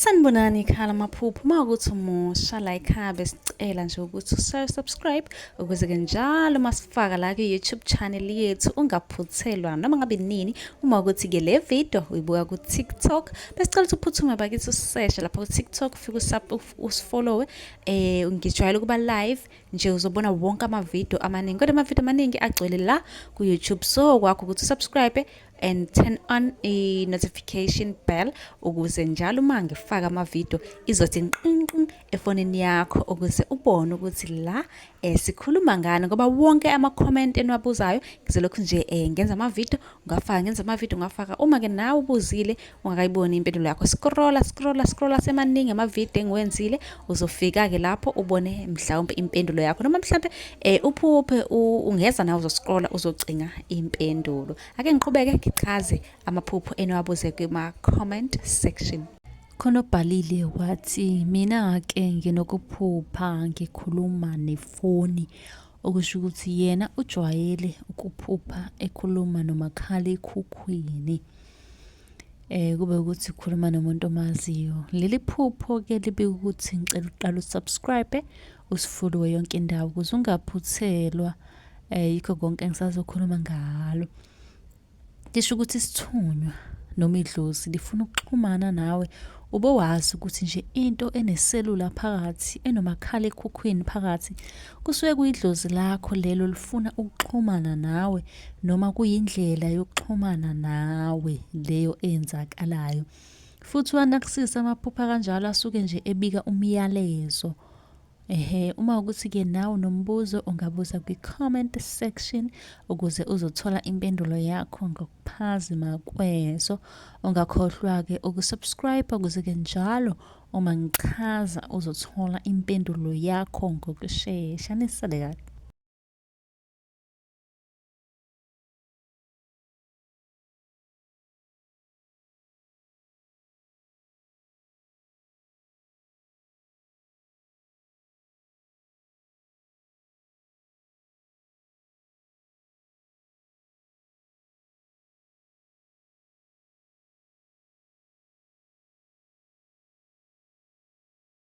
Sanibonani khala maphupho mawukuthi umusha la ekhaya besicela nje ukuthi subscribe ukuze ke njalo masifaka la ku-YouTube channel yethu ungaphuthelwa noma ngabe nini. Uma ukuthi ke le video uyibuka ku TikTok besicela ukuthi uphuthume bakithi useshe lapha ku TikTok ufike usifollowe ngijwayele ukuba live nje uzobona wonke ama-video amaningi kodwa ama-video amaningi agcwele la ku YouTube, so kwakho ukuthi subscribe and turn on a notification bell ukuze njalo uma ngifaka ama-video izothi nqinqi efonini yakho ukuze ubone ukuthi la sikhuluma ngani, ngoba wonke ama-comment eniwabuzayo ngizolokhu nje ngenza ama-video ngafaka uma ke nawe ubuzile ungakayiboni impendulo yakho scrolla semaningi ama-video engiwenzile uzofika ke lapho ubone mhlawumbe impendulo yakho noma mhlawumbe uphuphe ungeza nawe uzoscrolla uzocinga impendulo. Ake ngiqhubeke ngichaze amaphupho eniwabuze kuma-comment section. Khona obhalile wathi mina ke nginokuphupha ngikhuluma nefoni, okusho ukuthi yena ujwayele ukuphupha ekhuluma nomakhalekhukhwini kube ukuthi ukhuluma nomuntu omaziyo. Leli phupho ke libe ukuthi ngicela uqala usubscribe usifollowe yonke indawo ukuze ungaphuthelwa yikho konke engisazokhuluma ngalo. Lisho ukuthi isithunywa noma idlozi lifuna ukuxhumana nawe ube wazi ukuthi nje into eneselula phakathi enomakhalekhukhwini phakathi kusuke kuyidlozi lakho lelo lifuna ukuxhumana nawe noma kuyindlela yokuxhumana nawe leyo enzakalayo. Futhi wanakusisa amaphupha kanjalo asuke nje ebika umyalezo. Uma ukuthi ke nawe nombuzo ungabuza kwi-comment section ukuze uzothola impendulo yakho ngokuphazima kweso. Ungakhohlwa ke ukusubscribe ukuze ke njalo uma ngichaza uzothola impendulo yakho ngokushesha. Nisale kahle.